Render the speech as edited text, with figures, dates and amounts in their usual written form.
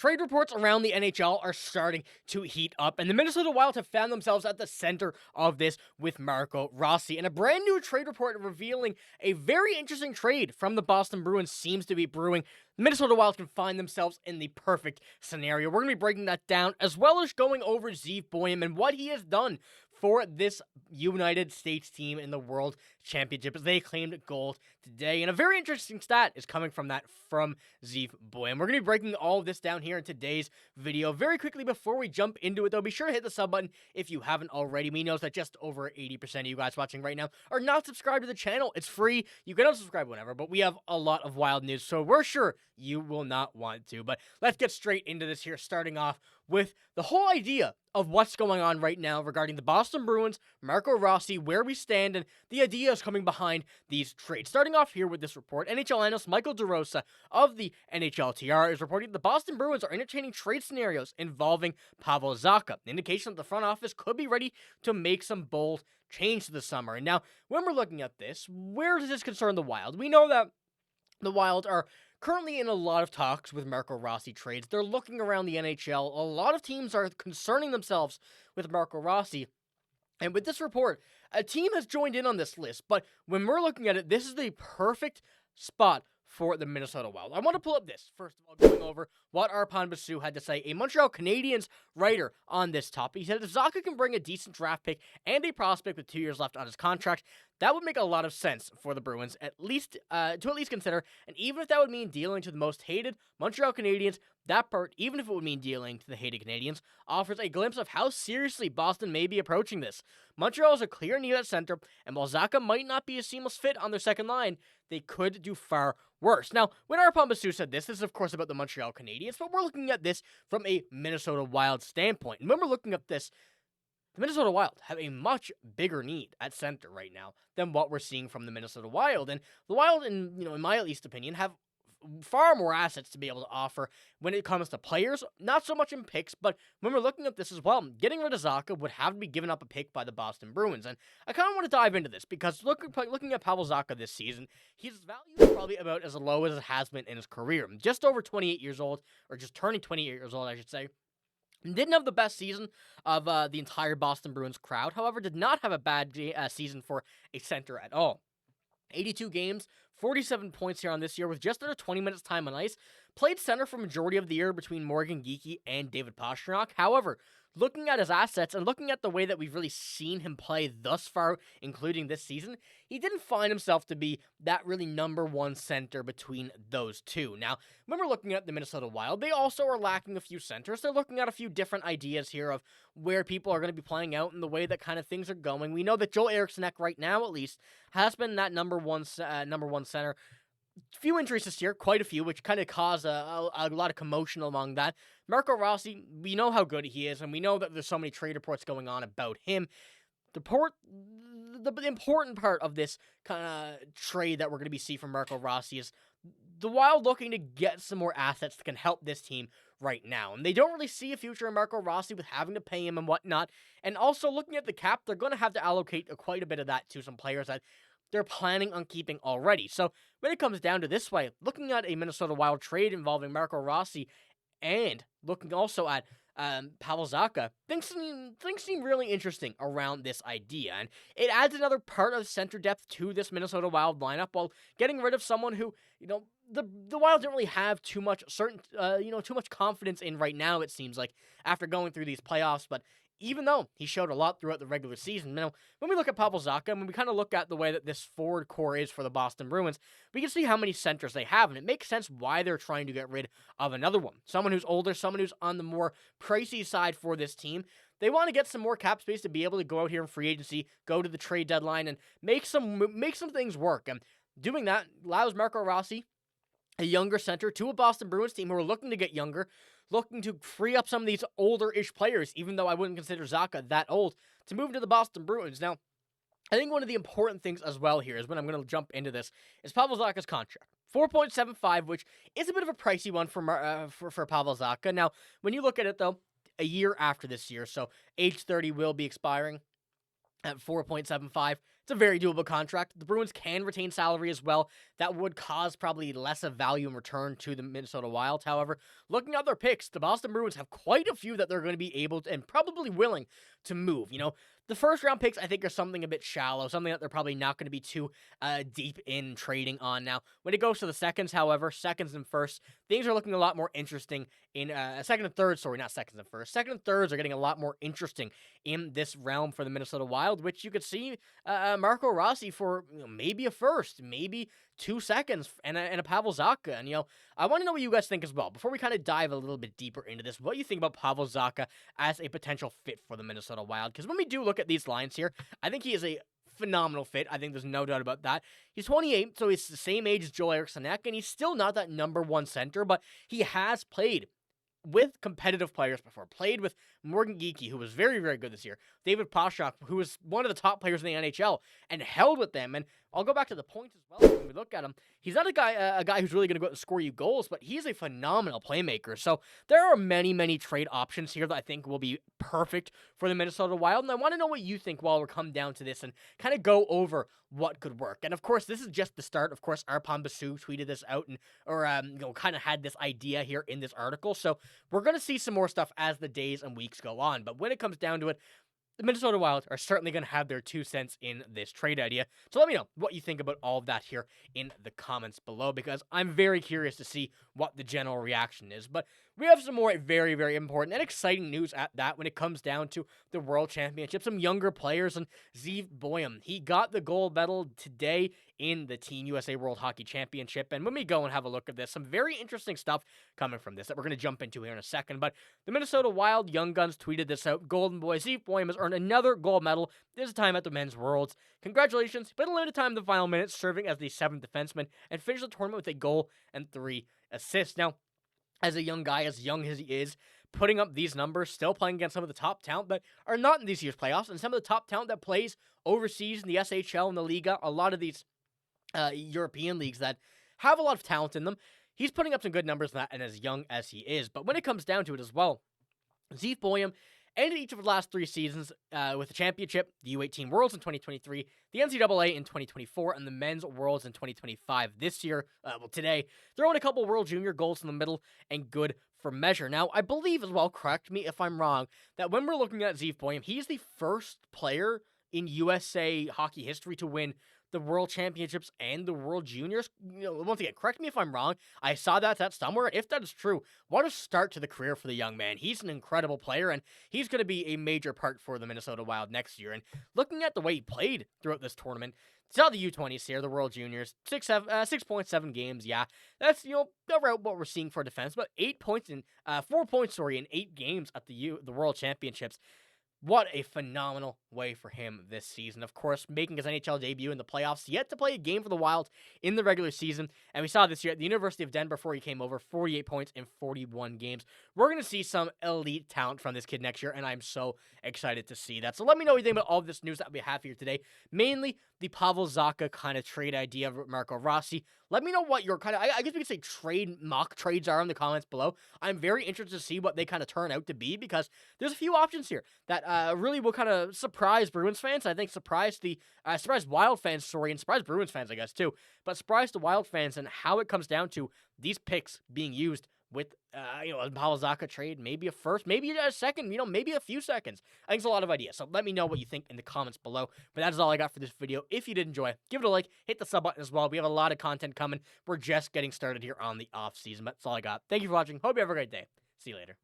Trade reports around the NHL are starting to heat up, and the Minnesota Wild have found themselves at the center of this with Marco Rossi. And a brand new trade report revealing a very interesting trade from the Boston Bruins seems to be brewing. The Minnesota Wild can find themselves in the perfect scenario. We're going to be breaking that down, as well as going over Zeev Buium and what he has done for this United States team in the World Championships. They claimed gold today, and a very interesting stat is coming from Zeev Buium. We're going to be breaking all of this down here in today's video. Very quickly, before we jump into it, though, be sure to hit the sub button if you haven't already. We know that just over 80% of you guys watching right now are not subscribed to the channel. It's free. You can unsubscribe whenever, but we have a lot of Wild news, so we're sure you will not want to. But let's get straight into this here, starting off with the whole idea of what's going on right now regarding the Boston Bruins, Marco Rossi, where we stand, and the ideas coming behind these trades. Starting off here with this report, NHL analyst Michael DeRosa of the NHLTR is reporting that the Boston Bruins are entertaining trade scenarios involving Pavel Zacha, an indication that the front office could be ready to make some bold change this summer. And now, when we're looking at this, where does this concern the Wild? We know that the Wild are currently in a lot of talks with Marco Rossi trades. They're looking around the NHL. A lot of teams are concerning themselves with Marco Rossi. And with this report, a team has joined in on this list. But when we're looking at it, this is the perfect spot for the Minnesota Wild. I want to pull up this, first of all, going over what Arpon Basu had to say, a Montreal Canadiens writer on this topic. He said if Zacha can bring a decent draft pick and a prospect with 2 years left on his contract, that would make a lot of sense for the Bruins, to at least consider. And even if that would mean dealing to the most hated Montreal Canadiens, that part, even if it would mean dealing to the hated Canadiens, offers a glimpse of how seriously Boston may be approaching this. Montreal is a clear need at center, and while Zacha might not be a seamless fit on their second line, they could do far worse. Now, when Arpon Basu said this is, of course, about the Montreal Canadiens, but we're looking at this from a Minnesota Wild standpoint. And when we're looking at this, the Minnesota Wild have a much bigger need at center right now than what we're seeing from the Minnesota Wild. And the Wild, in my at least opinion, have far more assets to be able to offer when it comes to players, not so much in picks, but when we're looking at this as well, getting rid of Zacha would have to be given up a pick by the Boston Bruins. And I kind of want to dive into this because looking at Pavel Zacha this season, his value is probably about as low as it has been in his career. Just over 28 years old, or just turning 28 years old, I should say. Didn't have the best season of the entire Boston Bruins crowd. However, did not have a bad season for a center at all. 82 games, 47 points here on this year with just under 20 minutes time on ice. Played center for majority of the year between Morgan Geekie and David Pastrnak. However, looking at his assets and looking at the way that we've really seen him play thus far, including this season, he didn't find himself to be that really number one center between those two. Now, when we're looking at the Minnesota Wild, they also are lacking a few centers. They're looking at a few different ideas here of where people are going to be playing out and the way that kind of things are going. We know that Joel Eriksson Ek, right now at least, has been that number one center. Few injuries this year, quite a few, which kind of caused a lot of commotion among that. Marco Rossi, we know how good he is, and we know that there's so many trade reports going on about him. The important part of this kind of trade that we're going to be seeing from Marco Rossi is the Wild looking to get some more assets that can help this team right now. And they don't really see a future in Marco Rossi with having to pay him and whatnot. And also looking at the cap, they're going to have to allocate quite a bit of that to some players that they're planning on keeping already. So when it comes down to this way, looking at a Minnesota Wild trade involving Marco Rossi and looking also at Pavel Zacha, things seem really interesting around this idea. And it adds another part of center depth to this Minnesota Wild lineup while getting rid of someone who, the Wild don't really have too much too much confidence in right now, it seems like, after going through these playoffs. But even though he showed a lot throughout the regular season, when we look at Pavel Zacha, and when we kind of look at the way that this forward core is for the Boston Bruins, we can see how many centers they have, and it makes sense why they're trying to get rid of another one. Someone who's older, someone who's on the more pricey side for this team. They want to get some more cap space to be able to go out here in free agency, go to the trade deadline, and make some things work. And doing that allows Marco Rossi, a younger center, to a Boston Bruins team who are looking to get younger, looking to free up some of these older-ish players, even though I wouldn't consider Zacha that old, to move to the Boston Bruins. Now, I think one of the important things as well here is when I'm going to jump into this is Pavel Zacha's contract. 4.75, which is a bit of a pricey one for Pavel Zacha. Now, when you look at it, though, a year after this year, so age 30 will be expiring at 4.75. It's a very doable contract. The Bruins can retain salary as well. That would cause probably less of value in return to the Minnesota Wild. However, looking at their picks, the Boston Bruins have quite a few that they're going to be able to, and probably willing to move. The first round picks, I think, are something a bit shallow, something that they're probably not going to be too deep in trading on now. When it goes to the seconds, however, seconds and firsts, things are looking a lot more interesting in second and third. Sorry, not seconds and first. Second and thirds are getting a lot more interesting in this realm for the Minnesota Wild, which you could see Marco Rossi for maybe a first, maybe 2 seconds, and a Pavel Zacha. And I want to know what you guys think as well. Before we kind of dive a little bit deeper into this, what do you think about Pavel Zacha as a potential fit for the Minnesota Wild? Because when we do look at these lines here, I think he is a phenomenal fit. I think there's no doubt about that. He's 28, so he's the same age as Joel Eriksson Ek, and he's still not that number one center, but he has played with competitive players before. Played with Morgan Geekie, who was very, very good this year. David Pastrnak, who was one of the top players in the NHL, and held with them. And I'll go back to the points as well when we look at him. He's not a guy who's really going to go out and score you goals, but he's a phenomenal playmaker. So there are many, many trade options here that I think will be perfect for the Minnesota Wild. And I want to know what you think while we come down to this and kind of go over what could work. And of course, this is just the start. Of course, Arpon Basu tweeted this out and kind of had this idea here in this article. So we're going to see some more stuff as the days and weeks go on. But when it comes down to it, the Minnesota Wild are certainly going to have their 2 cents in this trade idea. So let me know what you think about all of that here in the comments below, because I'm very curious to see what the general reaction is. But we have some more very, very important and exciting news at that when it comes down to the World Championship. Some younger players, and Zeev Buium, he got the gold medal today in the Team USA World Hockey Championship. And when we go and have a look at this, some very interesting stuff coming from this that we're going to jump into here in a second. But the Minnesota Wild Young Guns tweeted this out. Golden Boy Zeev Buium has earned another gold medal, this time at the Men's Worlds. Congratulations. He played a limited time in the final minutes, serving as the 7th defenseman, and finished the tournament with a goal and 3 assists. Now, as a young guy, as young as he is, putting up these numbers, still playing against some of the top talent that are not in this year's playoffs, and some of the top talent that plays overseas in the SHL and the Liga, a lot of these European leagues that have a lot of talent in them. He's putting up some good numbers in that, and as young as he is. But when it comes down to it as well, Zeev Buium ended each of the last 3 seasons with the championship, the U18 Worlds in 2023, the NCAA in 2024, and the Men's Worlds in 2025. This year, today, throwing a couple World Junior goals in the middle, and good for measure. Now, I believe as well, correct me if I'm wrong, that when we're looking at Zeev Buium, he's the first player in USA hockey history to win the World Championships and the World Juniors. Once again, correct me if I'm wrong. I saw that somewhere. If that is true, what a start to the career for the young man. He's an incredible player, and he's going to be a major part for the Minnesota Wild next year. And looking at the way he played throughout this tournament, saw the U20s here, the World Juniors, 6.7 games. Yeah, that's around what we're seeing for defense. But 4 points in 8 games at the World Championships. What a phenomenal way for him this season. Of course, making his NHL debut in the playoffs, yet to play a game for the Wild in the regular season. And we saw this year at the University of Denver before he came over, 48 points in 41 games. We're going to see some elite talent from this kid next year, and I'm so excited to see that. So let me know what you think about all of this news that we have here today. Mainly the Pavel Zacha kind of trade idea of Marco Rossi. Let me know what your kind of, I guess we could say mock trades are in the comments below. I'm very interested to see what they kind of turn out to be, because there's a few options here that really will kind of surprise Bruins fans. I think surprise Wild fans, and surprise Bruins fans, I guess, too. But surprise the Wild fans and how it comes down to these picks being used with, a Pavel Zacha trade, maybe a first, maybe a second, maybe a few seconds. I think it's a lot of ideas. So let me know what you think in the comments below. But that is all I got for this video. If you did enjoy, give it a like, hit the sub button as well. We have a lot of content coming. We're just getting started here on the off season. That's all I got. Thank you for watching. Hope you have a great day. See you later.